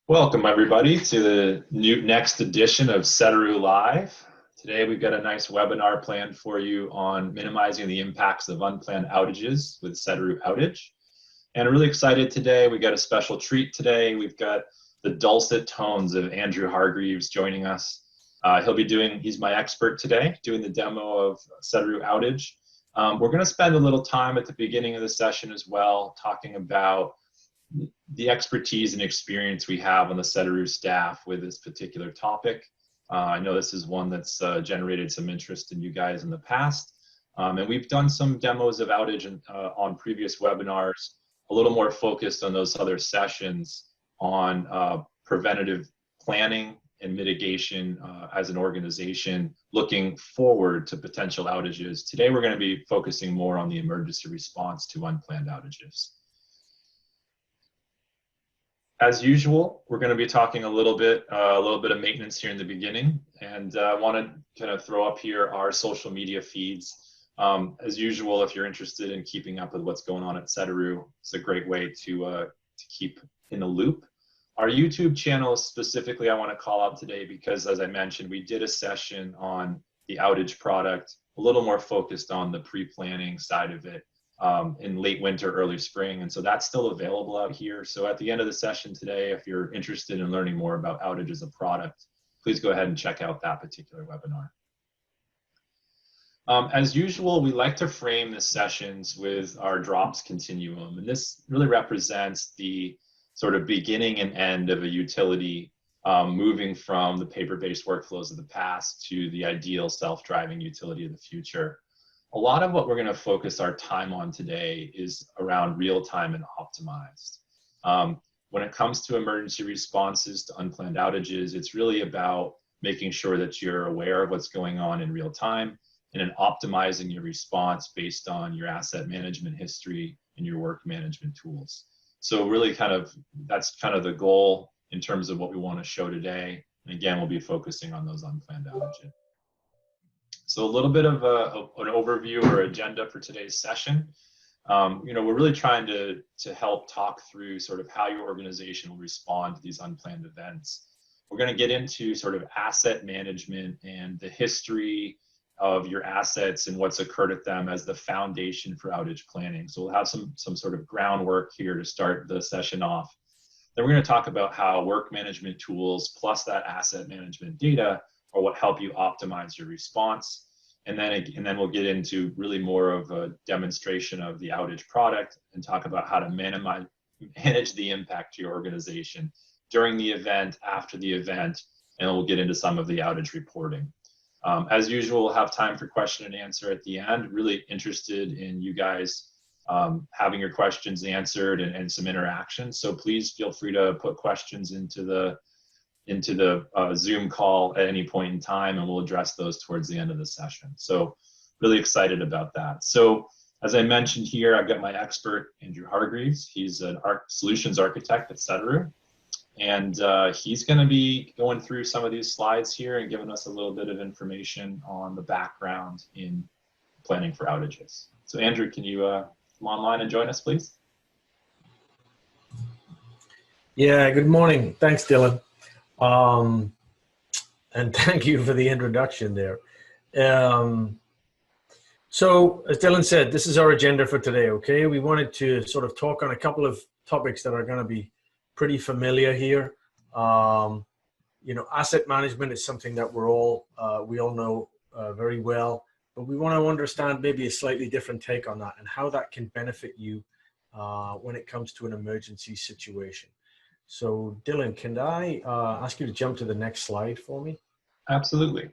Welcome everybody to the next edition of Sedaru Live. Today we've got a nice webinar planned for you on minimizing the impacts of unplanned outages with Sedaru Outage. And I'm really excited today. We've got a special treat today. We've got the dulcet tones of Andrew Hargreaves joining us. He's my expert today, doing the demo of Sedaru Outage. We're gonna spend a little time at the beginning of the session as well, talking about the expertise and experience we have on the Sedaru staff with this particular topic. I know this is one that's generated some interest in you guys in the past. And we've done some demos of Outage on previous webinars, a little more focused on those other sessions on preventative planning and mitigation as an organization, looking forward to potential outages. Today, we're going to be focusing more on the emergency response to unplanned outages. As usual, we're going to be talking a little bit of maintenance here in the beginning, and I want to kind of throw up here our social media feeds. As usual, if you're interested in keeping up with what's going on at Sedaru, it's a great way to keep in the loop. Our YouTube channel specifically, I want to call out today because, as I mentioned, we did a session on the Outage product, a little more focused on the pre-planning side of it. In late winter, early spring, and so that's still available out here. So at the end of the session today, if you're interested in learning more about Outage as a product, please go ahead and check out that particular webinar. As usual, we like to frame the sessions with our drops continuum, and this really represents the sort of beginning and end of a utility moving from the paper-based workflows of the past to the ideal self-driving utility of the future. A lot of what we're going to focus our time on today is around real-time and optimized. When it comes to emergency responses to unplanned outages, it's really about making sure that you're aware of what's going on in real time and then optimizing your response based on your asset management history and your work management tools. So really that's kind of the goal in terms of what we want to show today. And again, we'll be focusing on those unplanned outages. So a little bit of an overview or agenda for today's session. We're really trying to help talk through sort of how your organization will respond to these unplanned events. We're going to get into sort of asset management and the history of your assets and what's occurred at them as the foundation for outage planning. So we'll have some sort of groundwork here to start the session off. Then we're going to talk about how work management tools plus that asset management data or what help you optimize your response. And then we'll get into really more of a demonstration of the Outage product and talk about how to manage the impact to your organization during the event, after the event, and we'll get into some of the outage reporting. As usual, we'll have time for question and answer at the end. Really interested in you guys having your questions answered and some interaction. So please feel free to put questions into the Zoom call at any point in time, and we'll address those towards the end of the session. So really excited about that. So as I mentioned here, I've got my expert, Andrew Hargreaves. He's an solutions architect at Sedaru, and he's going to be going through some of these slides here and giving us a little bit of information on the background in planning for outages. So Andrew, can you come online and join us, please? Yeah, good morning. Thanks, Dylan. And thank you for the introduction there. So as Dylan said, this is our agenda for today, okay? We wanted to sort of talk on a couple of topics that are going to be pretty familiar here. Asset management is something that we all know very well, but we want to understand maybe a slightly different take on that and how that can benefit you when it comes to an emergency situation. So Dylan, can I ask you to jump to the next slide for me? Absolutely.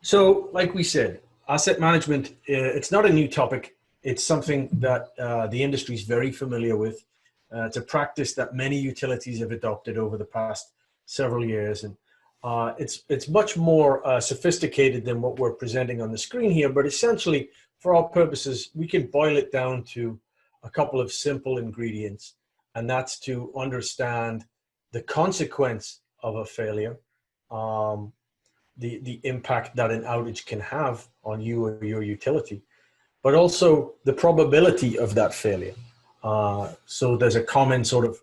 So like we said, asset management, it's not a new topic. It's something that the industry is very familiar with. It's a practice that many utilities have adopted over the past several years. And it's much more sophisticated than what we're presenting on the screen here. But essentially, for our purposes, we can boil it down to a couple of simple ingredients, and that's to understand the consequence of a failure, the impact that an outage can have on you or your utility, but also the probability of that failure. So there's a common sort of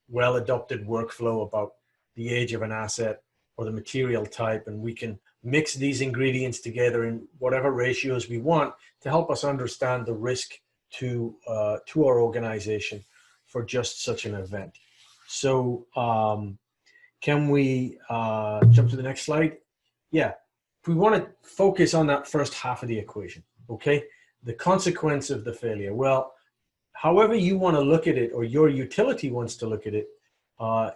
well-adopted workflow about the age of an asset or the material type, and we can mix these ingredients together in whatever ratios we want to help us understand the risk to our organization for just such an event. So can we jump to the next slide? Yeah, if we want to focus on that first half of the equation, okay? The consequence of the failure. Well, however you want to look at it, or your utility wants to look at it,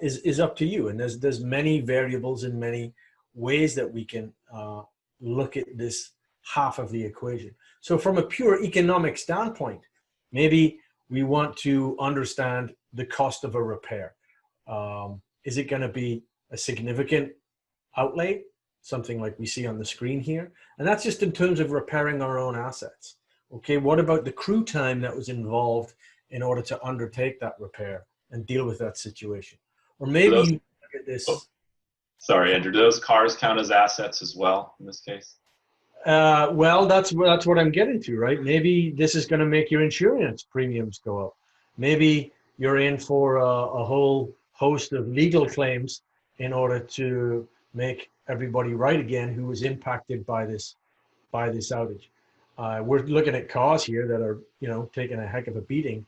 is up to you. And there's many variables and many ways that we can look at this half of the equation. So from a pure economic standpoint, maybe we want to understand the cost of a repair. Is it going to be a significant outlay, something like we see on the screen here? And that's just in terms of repairing our own assets. Okay, what about the crew time that was involved in order to undertake that repair and deal with that situation? Or maybe you look at this. Oh, sorry, Andrew. Do those cars count as assets as well in this case? Well, that's what I'm getting to, right? Maybe this is going to make your insurance premiums go up. Maybe you're in for a whole host of legal claims in order to make everybody right again who was impacted by this outage. We're looking at cars here that are, taking a heck of a beating,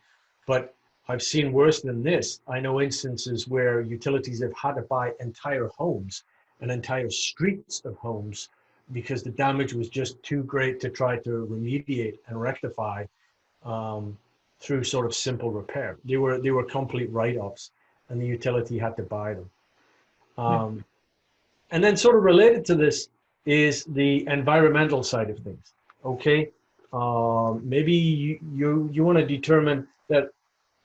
but I've seen worse than this. I know instances where utilities have had to buy entire homes and entire streets of homes because the damage was just too great to try to remediate and rectify through sort of simple repair. They were complete write-offs, and the utility had to buy them. And then sort of related to this is the environmental side of things. Okay, maybe you want to determine that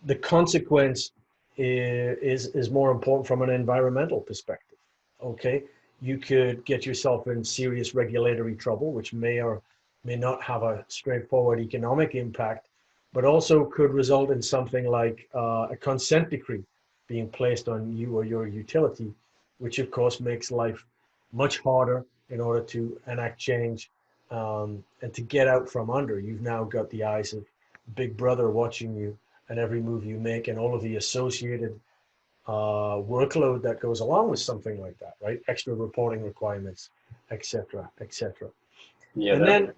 the consequence is more important from an environmental perspective. Okay, you could get yourself in serious regulatory trouble, which may or may not have a straightforward economic impact, but also could result in something like a consent decree being placed on you or your utility, which of course makes life much harder in order to enact change and to get out from under. You've now got the eyes of Big Brother watching you and every move you make and all of the associated workload that goes along with something like that, right? Extra reporting requirements, et cetera, et cetera. Yeah, and then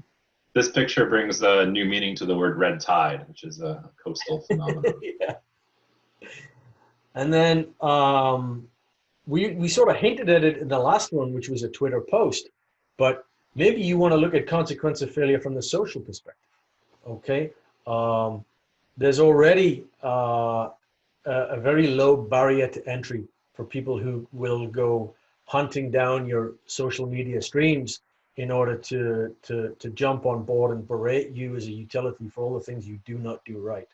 this picture brings a new meaning to the word red tide, which is a coastal phenomenon. Yeah. And then we sort of hinted at it in the last one, which was a Twitter post, but maybe you want to look at consequence of failure from the social perspective. Okay, there's already a very low barrier to entry for people who will go hunting down your social media streams in order to jump on board and berate you as a utility for all the things you do not do right.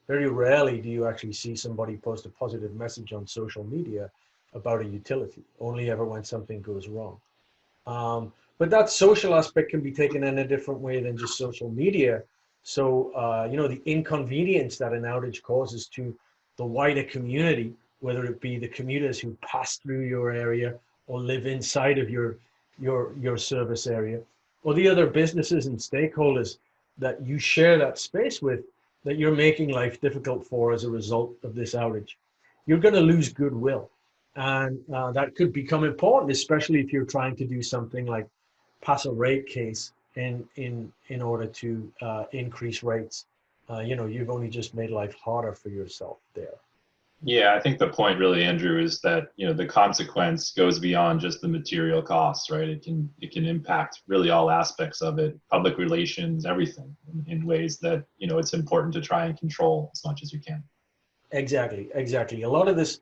Very rarely do you actually see somebody post a positive message on social media about a utility, only ever when something goes wrong. But that social aspect can be taken in a different way than just social media. So, the inconvenience that an outage causes to the wider community, whether it be the commuters who pass through your area or live inside of your service area, or the other businesses and stakeholders that you share that space with, that you're making life difficult for as a result of this outage, you're going to lose goodwill. And that could become important, especially if you're trying to do something like pass a rate case in order to increase rates. You've only just made life harder for yourself there. Yeah, I think the point really, Andrew, is that the consequence goes beyond just the material costs, right? It can impact really all aspects of it, public relations, everything, in ways that it's important to try and control as much as you can. Exactly. A lot of this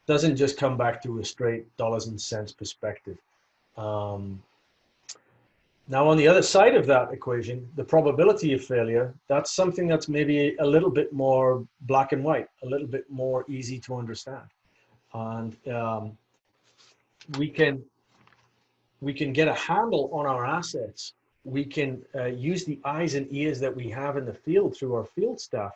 doesn't just come back to a straight dollars and cents perspective. Now, on the other side of that equation, the probability of failure, that's something that's maybe a little bit more black and white, a little bit more easy to understand. And we can get a handle on our assets. We can use the eyes and ears that we have in the field through our field staff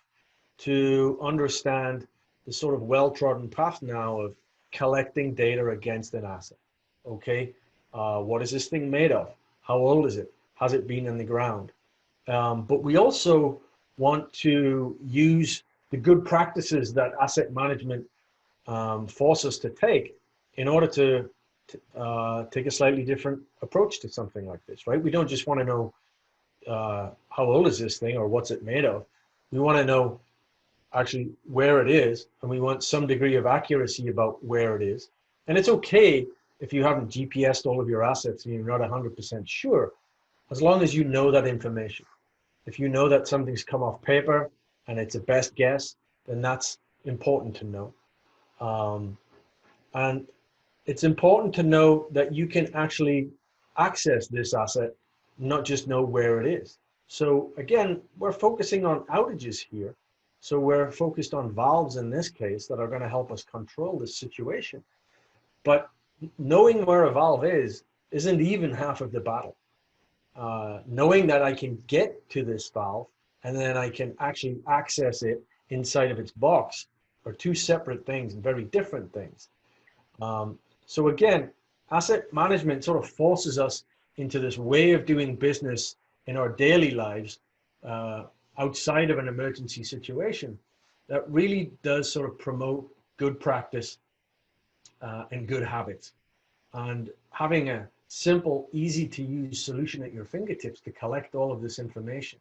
to understand the sort of well-trodden path now of collecting data against an asset. Okay, what is this thing made of? How old is it? Has it been in the ground? But we also want to use the good practices that asset management force us to take in order to take a slightly different approach to something like this, right? We don't just want to know how old is this thing or what's it made of. We want to know actually where it is, and we want some degree of accuracy about where it is. And it's okay if you haven't GPSed all of your assets and you're not 100% sure, as long as you know that information. If you know that something's come off paper and it's a best guess, then that's important to know. And it's important to know that you can actually access this asset, not just know where it is. So again, we're focusing on outages here. So we're focused on valves in this case that are going to help us control this situation. But knowing where a valve is isn't even half of the battle. Knowing that I can get to this valve and then I can actually access it inside of its box are two separate things and very different things. So again, asset management sort of forces us into this way of doing business in our daily lives outside of an emergency situation that really does sort of promote good practice and good habits. And having a simple, easy to use solution at your fingertips to collect all of this information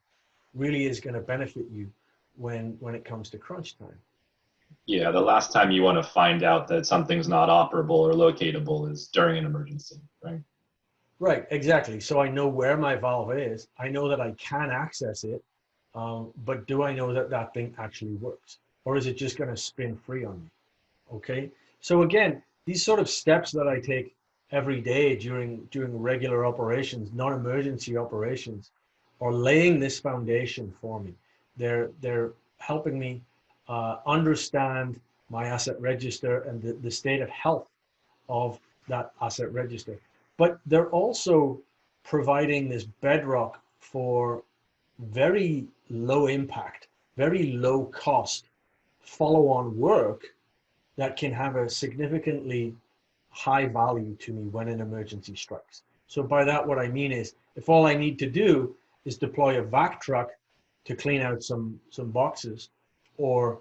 really is going to benefit you when it comes to crunch time. Yeah, the last time you want to find out that something's not operable or locatable is during an emergency, right? Right, exactly. So I know where my valve is. I know that I can access it, but do I know that that thing actually works? Or is it just going to spin free on me? Okay. So again, these sort of steps that I take every day during regular operations, non-emergency operations, are laying this foundation for me. They're helping me understand my asset register and the state of health of that asset register. But they're also providing this bedrock for very low impact, very low cost follow-on work that can have a significantly high value to me when an emergency strikes. So by that, what I mean is, if all I need to do is deploy a vac truck to clean out some boxes or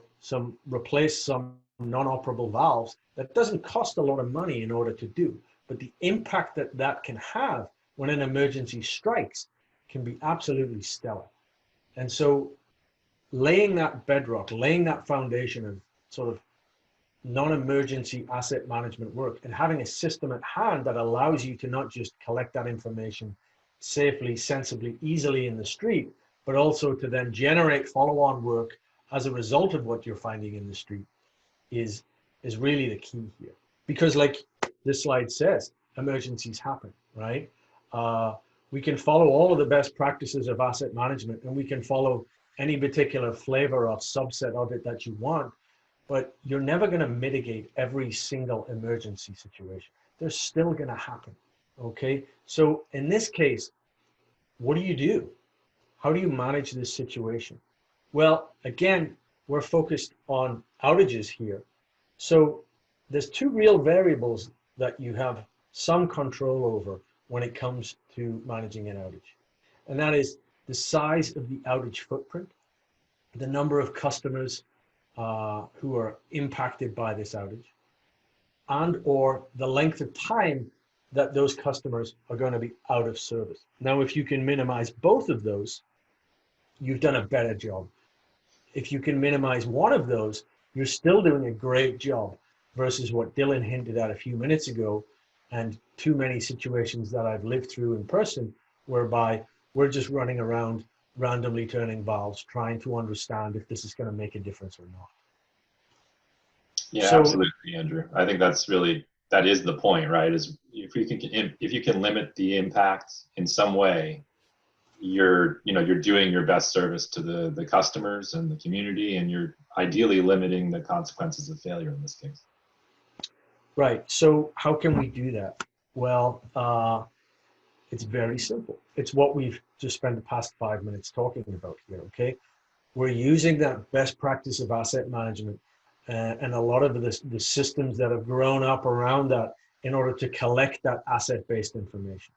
replace some non-operable valves, that doesn't cost a lot of money in order to do. But the impact that that can have when an emergency strikes can be absolutely stellar. And so laying that bedrock, laying that foundation of sort of non-emergency asset management work and having a system at hand that allows you to not just collect that information safely, sensibly, easily in the street, but also to then generate follow-on work as a result of what you're finding in the street is really the key here. Because like this slide says, emergencies happen, right? We can follow all of the best practices of asset management, and we can follow any particular flavor or subset of it that you want, but you're never going to mitigate every single emergency situation. They're still going to happen, okay? So in this case, what do you do? How do you manage this situation? Well, again, we're focused on outages here. So there's two real variables that you have some control over when it comes to managing an outage. And that is the size of the outage footprint, the number of customers who are impacted by this outage, and or the length of time that those customers are going to be out of service. Now, if you can minimize both of those, you've done a better job. If you can minimize one of those, you're still doing a great job versus what Dylan hinted at a few minutes ago, and too many situations that I've lived through in person whereby we're just running around randomly turning valves, trying to understand if this is going to make a difference or not. Yeah, so, absolutely, Andrew. I think that is the point, right? Is if you can limit the impact in some way, you're doing your best service to the customers and the community, and you're ideally limiting the consequences of failure in this case. Right. So how can we do that? Well, it's very simple. It's what we've just spent the past 5 minutes talking about here, okay? We're using that best practice of asset management and a lot of the systems that have grown up around that in order to collect that asset-based information,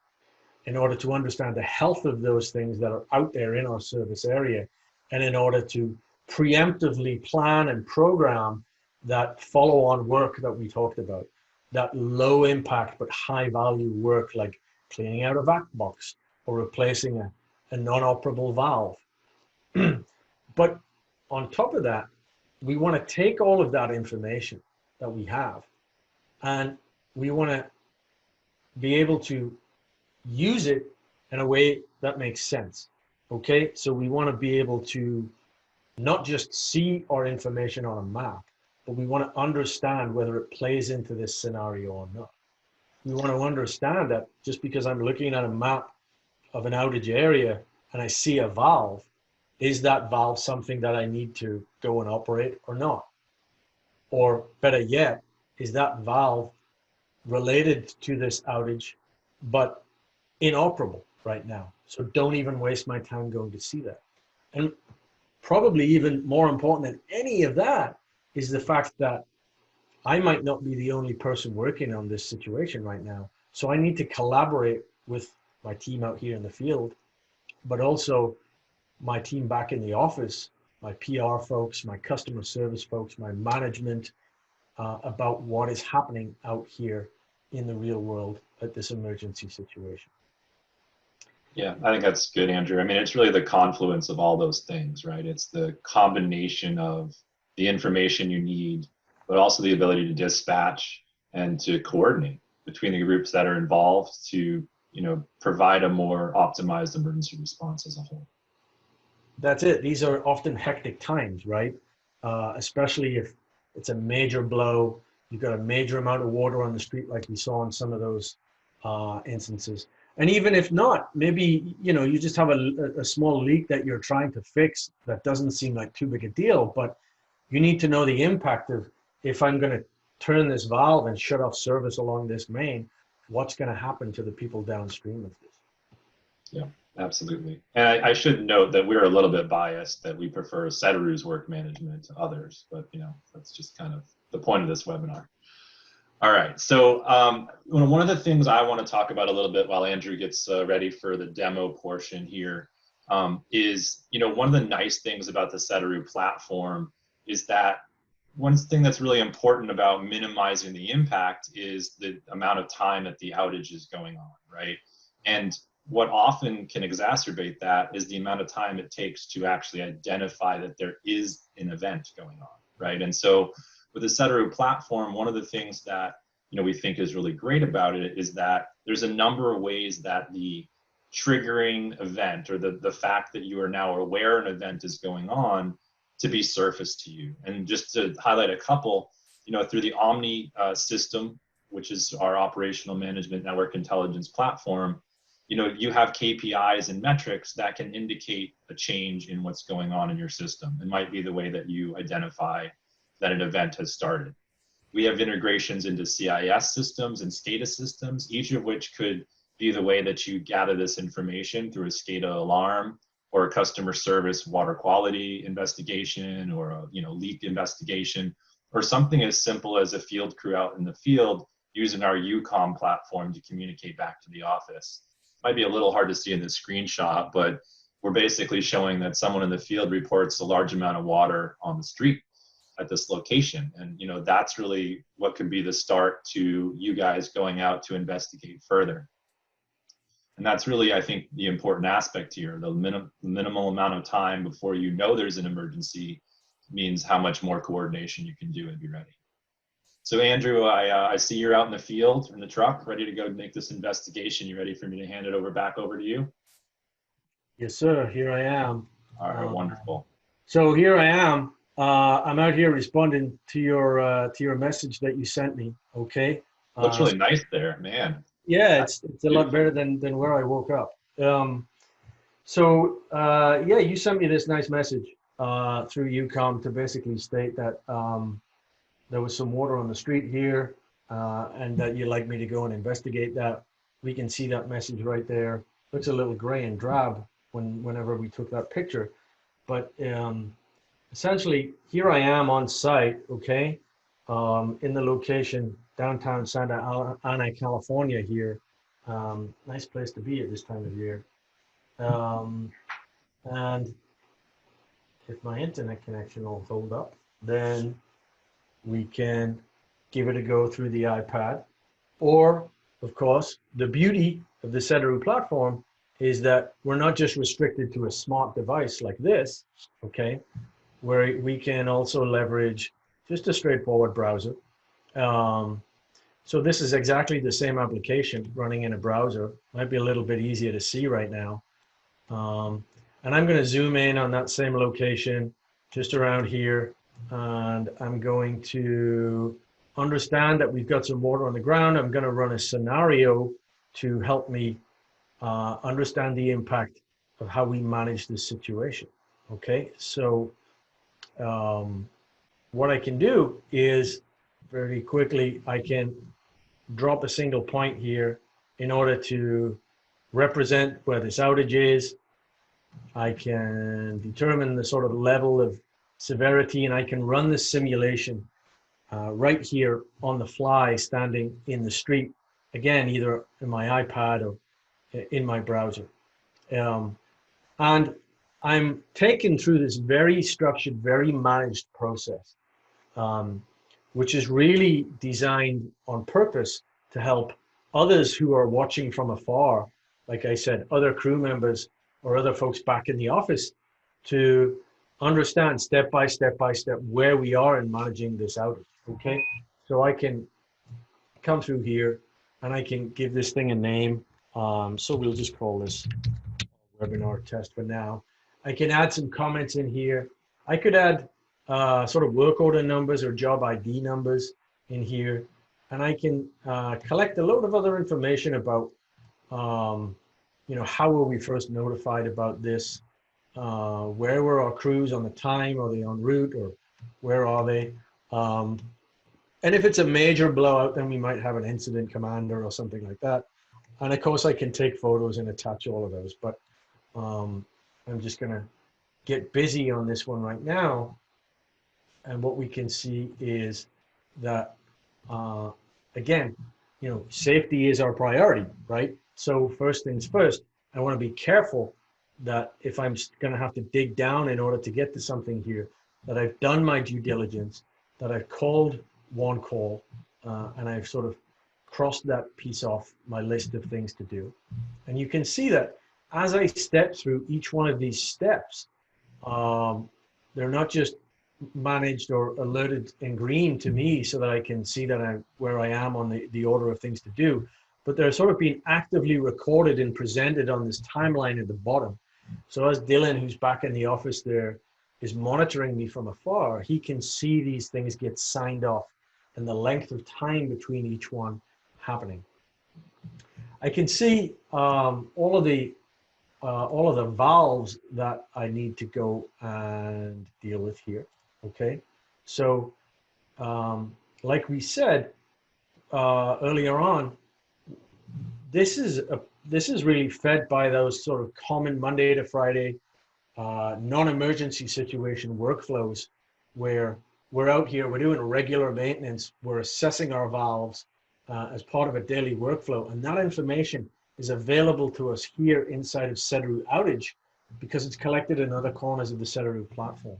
in order to understand the health of those things that are out there in our service area, and in order to preemptively plan and program that follow-on work that we talked about, that low impact but high value work like cleaning out a vac box or replacing a non-operable valve. But on top of that, we want to take all of that information that we have and we want to be able to use it in a way that makes sense. Okay, so we want to be able to not just see our information on a map, but we want to understand whether it plays into this scenario or not. We want to understand that just because I'm looking at a map of an outage area and I see a valve, is that valve something that I need to go and operate or not? Or better yet, is that valve related to this outage, but inoperable right now? So don't even waste my time going to see that. And probably even more important than any of that is the fact that I might not be the only person working on this situation right now. So I need to collaborate with my team out here in the field, but also my team back in the office, my PR folks, my customer service folks, my management, about what is happening out here in the real world at this emergency situation. Yeah, I think that's good, Andrew. I mean, it's really the confluence of all those things, right? It's the combination of the information you need, but also the ability to dispatch and to coordinate between the groups that are involved to, provide a more optimized emergency response as a whole. That's it. These are often hectic times, right? Especially if it's a major blow, you've got a major amount of water on the street like we saw in some of those instances. And even if not, maybe, you just have a small leak that you're trying to fix that doesn't seem like too big a deal, but you need to know the impact of, if I'm going to turn this valve and shut off service along this main, what's going to happen to the people downstream of this? Yeah, absolutely. And I should note that we're a little bit biased, that we prefer Sedaru's work management to others, but that's just kind of the point of this webinar. All right, so one of the things I want to talk about a little bit while Andrew gets ready for the demo portion here is, one of the nice things about the Sedaru platform is that one thing that's really important about minimizing the impact is the amount of time that the outage is going on, right? And what often can exacerbate that is the amount of time it takes to actually identify that there is an event going on, right? And so with the Sedaru platform, one of the things that we think is really great about it is that there's a number of ways that the triggering event, or the fact that you are now aware an event is going on, to be surfaced to you. And just to highlight a couple, through the OMNI system, which is our operational management network intelligence platform, you have KPIs and metrics that can indicate a change in what's going on in your system. It might be the way that you identify that an event has started. We have integrations into CIS systems and SCADA systems, each of which could be the way that you gather this information through a SCADA alarm or a customer service water quality investigation, or a leak investigation, or something as simple as a field crew out in the field using our UCOM platform to communicate back to the office. Might be a little hard to see in the screenshot, but we're basically showing that someone in the field reports a large amount of water on the street at this location. And that's really what could be the start to you guys going out to investigate further. And that's really, I think, the important aspect here. The minimal amount of time before there's an emergency means how much more coordination you can do and be ready. So Andrew, I see you're out in the field, in the truck, ready to go make this investigation. You ready for me to hand it back over to you? Yes, sir. Here I am. All right, wonderful. So here I am. I'm out here responding to your message that you sent me. Okay. Looks really nice there, man. Yeah, it's a lot better than where I woke up. Yeah, you sent me this nice message through UCOM to basically state that there was some water on the street here, and that you'd like me to go and investigate that. We can see that message right there. Looks a little gray and drab whenever we took that picture, but essentially here I am on site, okay, in the location downtown Santa Ana, California here. Nice place to be at this time of year. And if my internet connection will hold up, then we can give it a go through the iPad. Or, of course, the beauty of the Sedaru platform is that we're not just restricted to a smart device like this, okay, where we can also leverage just a straightforward browser. So this is exactly the same application running in a browser. Might be a little bit easier to see right now. And I'm going to zoom in on that same location just around here. And I'm going to understand that we've got some water on the ground. I'm going to run a scenario to help me understand the impact of how we manage this situation. Okay, so what I can do is very quickly, I can drop a single point here in order to represent where this outage is. I can determine the sort of level of severity, and I can run this simulation right here on the fly, standing in the street, again, either in my iPad or in my browser. And I'm taken through this very structured, very managed process, which is really designed on purpose to help others who are watching from afar, like I said, other crew members or other folks back in the office, to understand step by step where we are in managing this outage. Okay, so I can come through here and I can give this thing a name. So we'll just call this webinar test for now. I can add some comments in here. I could add sort of work order numbers or job ID numbers in here, and I can collect a load of other information about you know, how were we first notified about this? Where were our crews on the time? Are they en route, or where are they? And if it's a major blowout, then we might have an incident commander or something like that. And of course, I can take photos and attach all of those. But I'm just going to get busy on this one right now. And what we can see is that, again, you know, safety is our priority, right? So first things first, I want to be careful that if I'm going to have to dig down in order to get to something here, that I've done my due diligence, that I've called one call, and I've sort of crossed that piece off my list of things to do. And you can see that as I step through each one of these steps, they're not just managed or alerted in green to me so that I can see that where I am on the order of things to do, but they're sort of being actively recorded and presented on this timeline at the bottom. So as Dylan, who's back in the office there, is monitoring me from afar, he can see these things get signed off and the length of time between each one happening. I can see all of the valves that I need to go and deal with here. Okay, so like we said earlier on, this is really fed by those sort of common Monday to Friday non-emergency situation workflows, where we're out here, we're doing regular maintenance, we're assessing our valves as part of a daily workflow, and that information is available to us here inside of Sedaru Outage because it's collected in other corners of the Sedaru platform.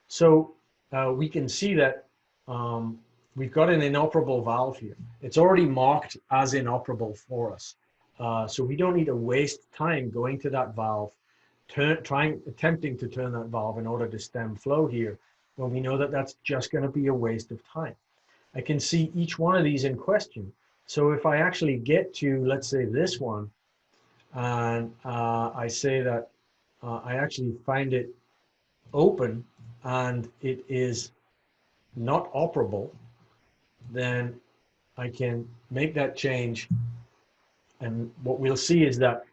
So we can see that we've got an inoperable valve here. It's already marked as inoperable for us. So we don't need to waste time going to that valve, attempting to turn that valve in order to stem flow here, when we know that that's just going to be a waste of time. I can see each one of these in question. So if I actually get to, let's say, this one, and I say that I actually find it open and it is not operable, then I can make that change. And what we'll see is that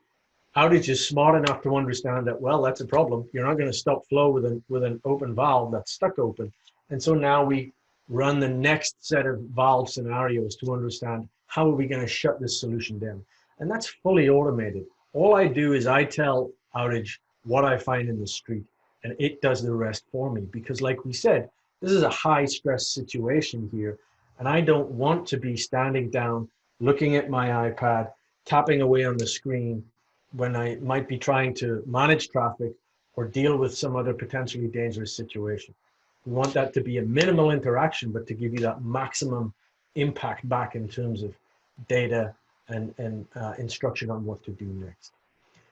Outage is smart enough to understand that, well, that's a problem. You're not going to stop flow with an open valve that's stuck open. And so now we run the next set of valve scenarios to understand how are we going to shut this solution down. And that's fully automated. All I do is I tell Outage what I find in the street, and it does the rest for me. Because like we said, this is a high stress situation here, and I don't want to be standing down, looking at my iPad, tapping away on the screen when I might be trying to manage traffic or deal with some other potentially dangerous situation. We want that to be a minimal interaction, but to give you that maximum impact back in terms of data and instruction on what to do next.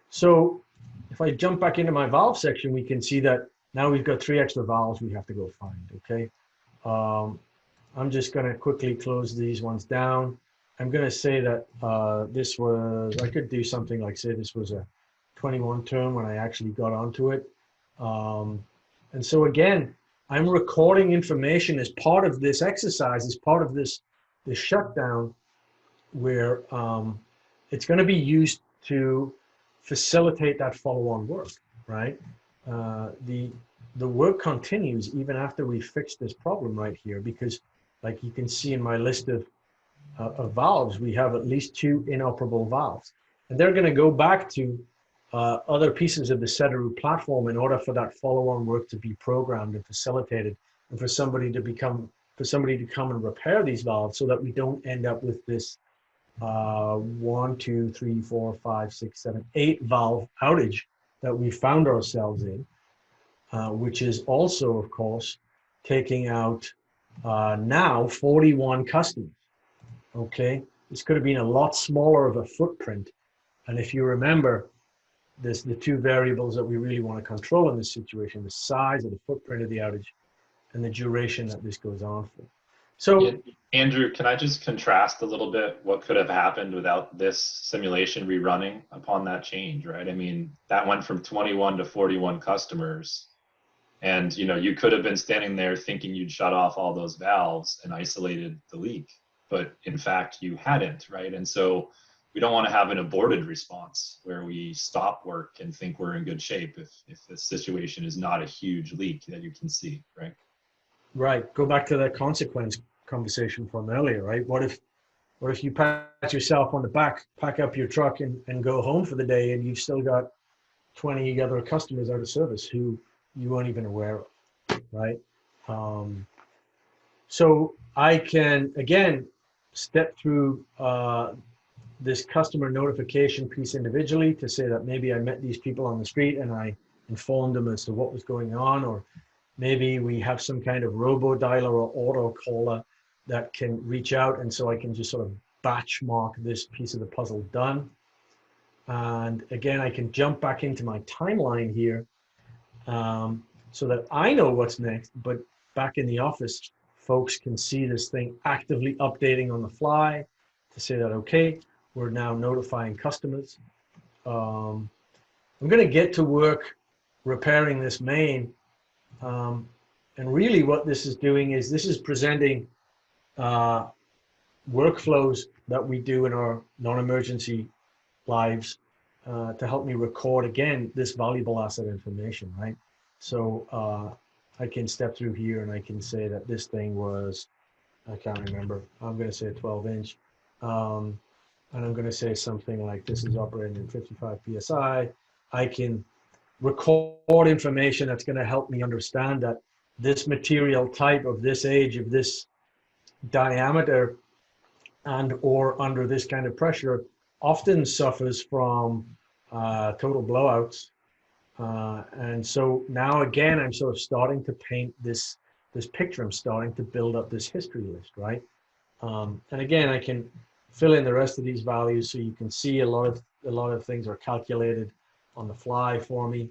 So if I jump back into my valve section, we can see that now we've got 3 extra valves we have to go find, okay? I'm just gonna quickly close these ones down. I'm gonna say that this was, I could do something like say this was a 21 term when I actually got onto it. And so again, I'm recording information as part of this exercise, as part of this shutdown, where it's going to be used to facilitate that follow-on work, right? The work continues even after we fix this problem right here, because like you can see in my list of valves, we have at least 2 inoperable valves, and they're going to go back to other pieces of the Sedaru platform in order for that follow-on work to be programmed and facilitated, and for somebody to come and repair these valves, so that we don't end up with this 1, 2, 3, 4, 5, 6, 7, 8 valve outage that we found ourselves in, which is also, of course, taking out now 41 customers. Okay, this could have been a lot smaller of a footprint, and if you remember, there's the 2 variables that we really want to control in this situation: the size of the footprint of the outage and the duration that this goes on for. So, yeah, Andrew, can I just contrast a little bit what could have happened without this simulation rerunning upon that change, right? I mean, that went from 21 to 41 customers, and you could have been standing there thinking you'd shut off all those valves and isolated the leak, but in fact you hadn't, right? And so we don't want to have an aborted response where we stop work and think we're in good shape if the situation is not a huge leak that you can see, right? right, go back to that consequence conversation from earlier, right? What if you pat yourself on the back, pack up your truck and go home for the day, and you've still got 20 other customers out of service who you weren't even aware of, right? So I can, again, step through this customer notification piece individually to say that maybe I met these people on the street and I informed them as to what was going on, or maybe we have some kind of robo dialer or auto caller that can reach out, and so I can just sort of batch mark this piece of the puzzle done. And again, I can jump back into my timeline here so that I know what's next, but back in the office, folks can see this thing actively updating on the fly to say that, okay, we're now notifying customers. I'm going to get to work repairing this main. And really what this is doing is this is presenting workflows that we do in our non-emergency lives to help me record, again, this valuable asset information, right? So I can step through here and I can say that this thing was, I can't remember, I'm going to say a 12-inch. And I'm going to say something like this is operating in 55 PSI. I can record information that's going to help me understand that this material type of this age of this diameter and or under this kind of pressure often suffers from total blowouts. And so now again, I'm sort of starting to paint this picture. I'm starting to build up this history list, right? And again, I can fill in the rest of these values so you can see a lot of things are calculated on the fly for me.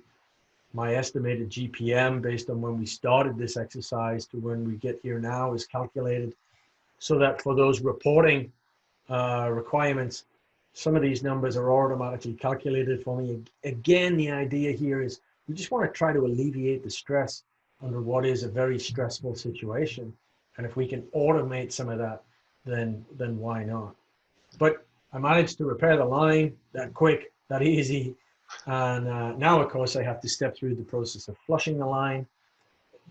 My estimated GPM based on when we started this exercise to when we get here now is calculated so that for those reporting requirements, some of these numbers are automatically calculated for me. Again, the idea here is we just want to try to alleviate the stress under what is a very stressful situation. And if we can automate some of that, then why not? But I managed to repair the line that quick, that easy. And now, of course, I have to step through the process of flushing the line.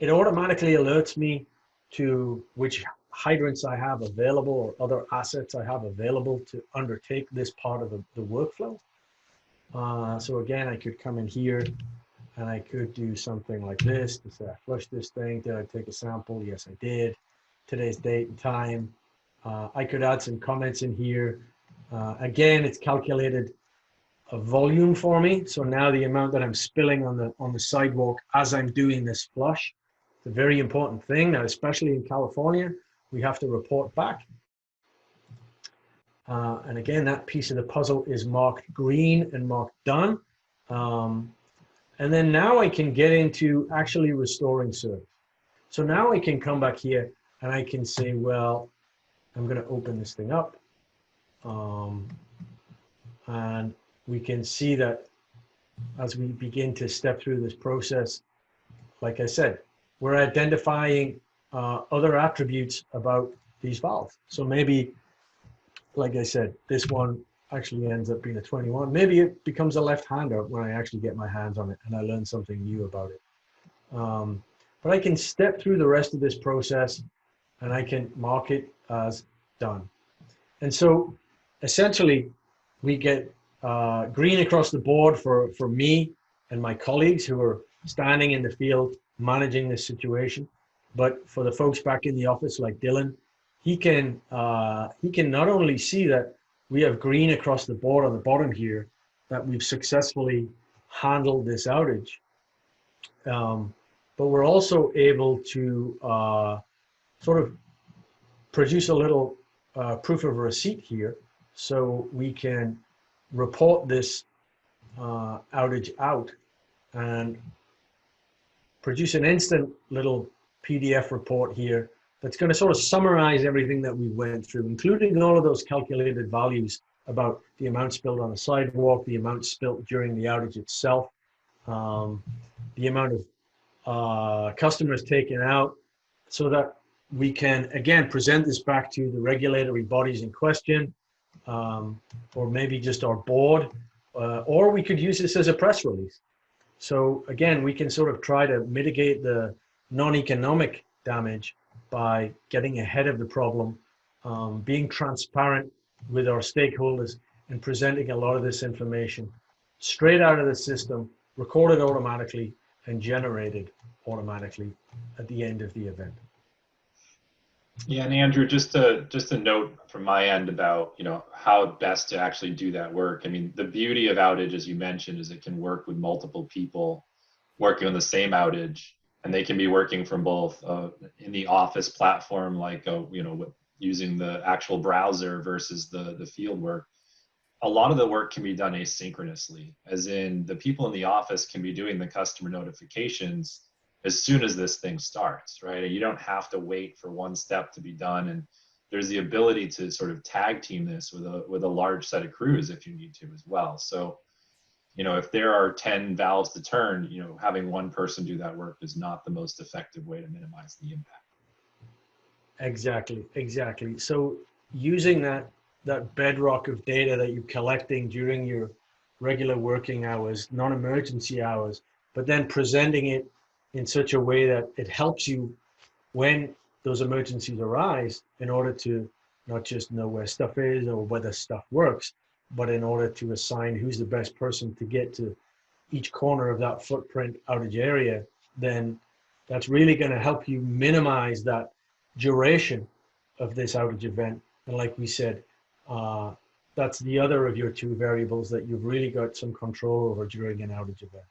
It automatically alerts me to which hydrants I have available or other assets I have available to undertake this part of the workflow. So again, I could come in here and I could do something like this to say I flushed this thing. Did I take a sample? Yes, I did. Today's date and time. I could add some comments in here. Again, it's calculated a volume for me. So now the amount that I'm spilling on the sidewalk as I'm doing this flush, it's a very important thing. Now, especially in California, we have to report back. And again, that piece of the puzzle is marked green and marked done. And then now I can get into actually restoring service. So now I can come back here and I can say, well, I'm going to open this thing up. And we can see that as we begin to step through this process, like I said, we're identifying other attributes about these valves. So maybe, like I said, this one actually ends up being a 21. Maybe it becomes a left-hander when I actually get my hands on it and I learn something new about it. But I can step through the rest of this process and I can mark it as done. And so essentially we get green across the board for me and my colleagues who are standing in the field managing this situation. But for the folks back in the office like Dylan, he can not only see that we have green across the board on the bottom here, that we've successfully handled this outage, but we're also able to sort of produce a little proof of receipt here, so we can report this outage out and produce an instant little PDF report here that's going to sort of summarize everything that we went through, including all of those calculated values about the amount spilled on the sidewalk, the amount spilled during the outage itself, the amount of customers taken out, so that we can, again, present this back to the regulatory bodies in question, or maybe just our board, or we could use this as a press release. So again, we can sort of try to mitigate the non-economic damage by getting ahead of the problem, being transparent with our stakeholders and presenting a lot of this information straight out of the system, recorded automatically and generated automatically at the end of the event. Yeah, and Andrew, just a note from my end about, you know, how best to actually do that work. I mean, the beauty of Outage, as you mentioned, is it can work with multiple people working on the same outage, and they can be working from both in the office platform, like you know, using the actual browser versus the field work. A lot of the work can be done asynchronously, as in the people in the office can be doing the customer notifications as soon as this thing starts, right? And you don't have to wait for one step to be done. And there's the ability to sort of tag team this with a large set of crews if you need to as well. So, you know, if there are 10 valves to turn, you know, having one person do that work is not the most effective way to minimize the impact. Exactly. So using that bedrock of data that you're collecting during your regular working hours, non-emergency hours, but then presenting it in such a way that it helps you when those emergencies arise, in order to not just know where stuff is or whether stuff works, but in order to assign who's the best person to get to each corner of that footprint outage area, then that's really going to help you minimize that duration of this outage event. And like we said, that's the other of your two variables that you've really got some control over during an outage event.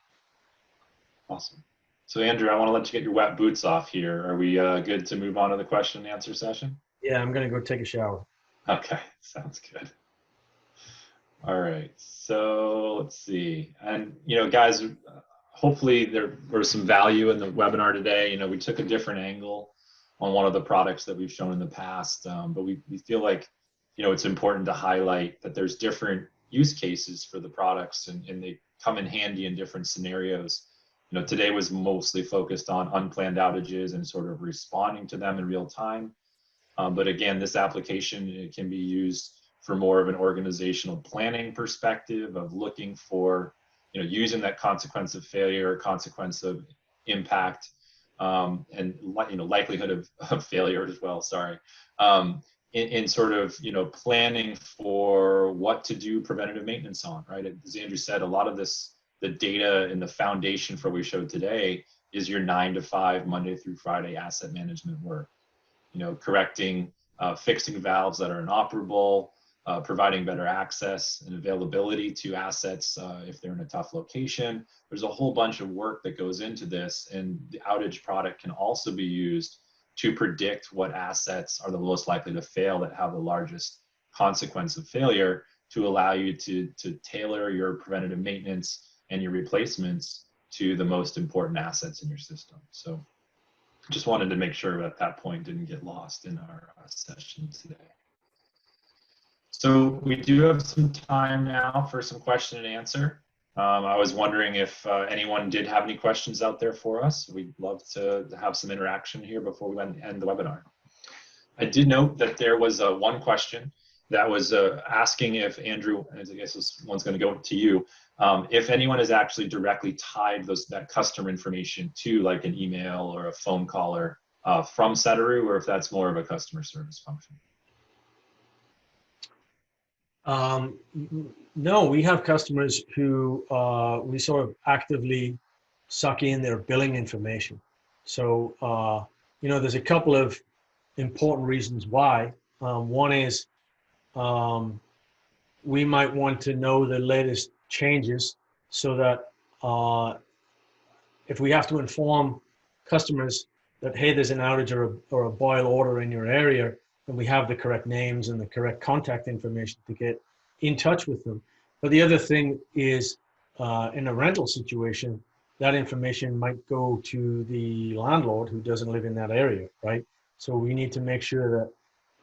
Awesome. So Andrew, I want to let you get your wet boots off here. Are we good to move on to the question and answer session? Yeah, I'm going to go take a shower. Okay, sounds good. All right, so let's see. And, you know, guys, hopefully there was some value in the webinar today. You know, we took a different angle on one of the products that we've shown in the past, but we feel like, you know, it's important to highlight that there's different use cases for the products, and they come in handy in different scenarios. You know, today was mostly focused on unplanned outages and sort of responding to them in real time. But again, this application, it can be used for more of an organizational planning perspective of looking for, you know, using that consequence of failure, consequence of impact, and, you know, likelihood of failure as well, sorry, in sort of, you know, planning for what to do preventative maintenance on, right? As Andrew said, a lot of this, the data and the foundation for what we showed today is your 9 to 5 Monday through Friday asset management work. You know, correcting, fixing valves that are inoperable, providing better access and availability to assets if they're in a tough location. There's a whole bunch of work that goes into this, and the outage product can also be used to predict what assets are the most likely to fail that have the largest consequence of failure, to allow you to tailor your preventative maintenance and your replacements to the most important assets in your system. So just wanted to make sure that point didn't get lost in our session today. So we do have some time now for some question and answer. I was wondering if anyone did have any questions out there for us. We'd love to have some interaction here before we end the webinar. I did note that there was one question that was asking if Andrew, I guess this one's going to go to you, if anyone has actually directly tied that customer information to like an email or a phone caller from Sedaru, or if that's more of a customer service function. No, we have customers who we sort of actively suck in their billing information. So, you know, there's a couple of important reasons why. One is we might want to know the latest changes so that if we have to inform customers that, hey, there's an outage or a boil order in your area, and we have the correct names and the correct contact information to get in touch with them. But the other thing is, in a rental situation, that information might go to the landlord who doesn't live in that area, right? So we need to make sure that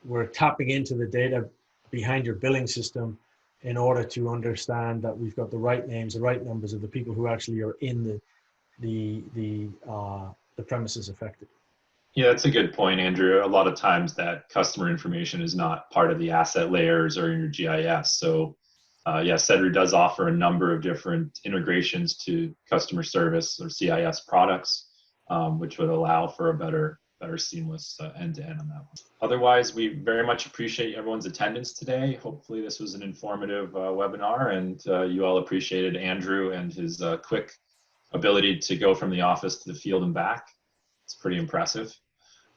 we're tapping into the data behind your billing system in order to understand that we've got the right names, the right numbers of the people who actually are in the premises affected. Yeah, that's a good point, Andrew. A lot of times that customer information is not part of the asset layers or in your GIS. So yeah, Sedaru does offer a number of different integrations to customer service or CIS products, which would allow for a better seamless end-to-end on that one. Otherwise, we very much appreciate everyone's attendance today. Hopefully this was an informative webinar, and you all appreciated Andrew and his quick ability to go from the office to the field and back. It's pretty impressive.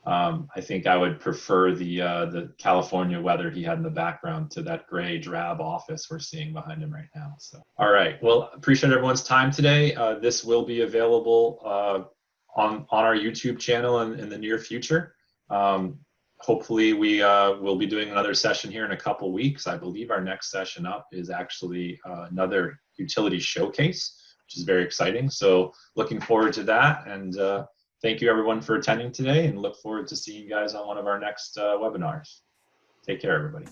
I think I would prefer the California weather he had in the background to that gray drab office we're seeing behind him right now. So, all right. Well, appreciate everyone's time today. This will be available on our YouTube channel in the near future. Hopefully we will be doing another session here in a couple weeks. I believe our next session up is actually another utility showcase, which is very exciting. So looking forward to that. And thank you everyone for attending today, and look forward to seeing you guys on one of our next webinars. Take care, everybody.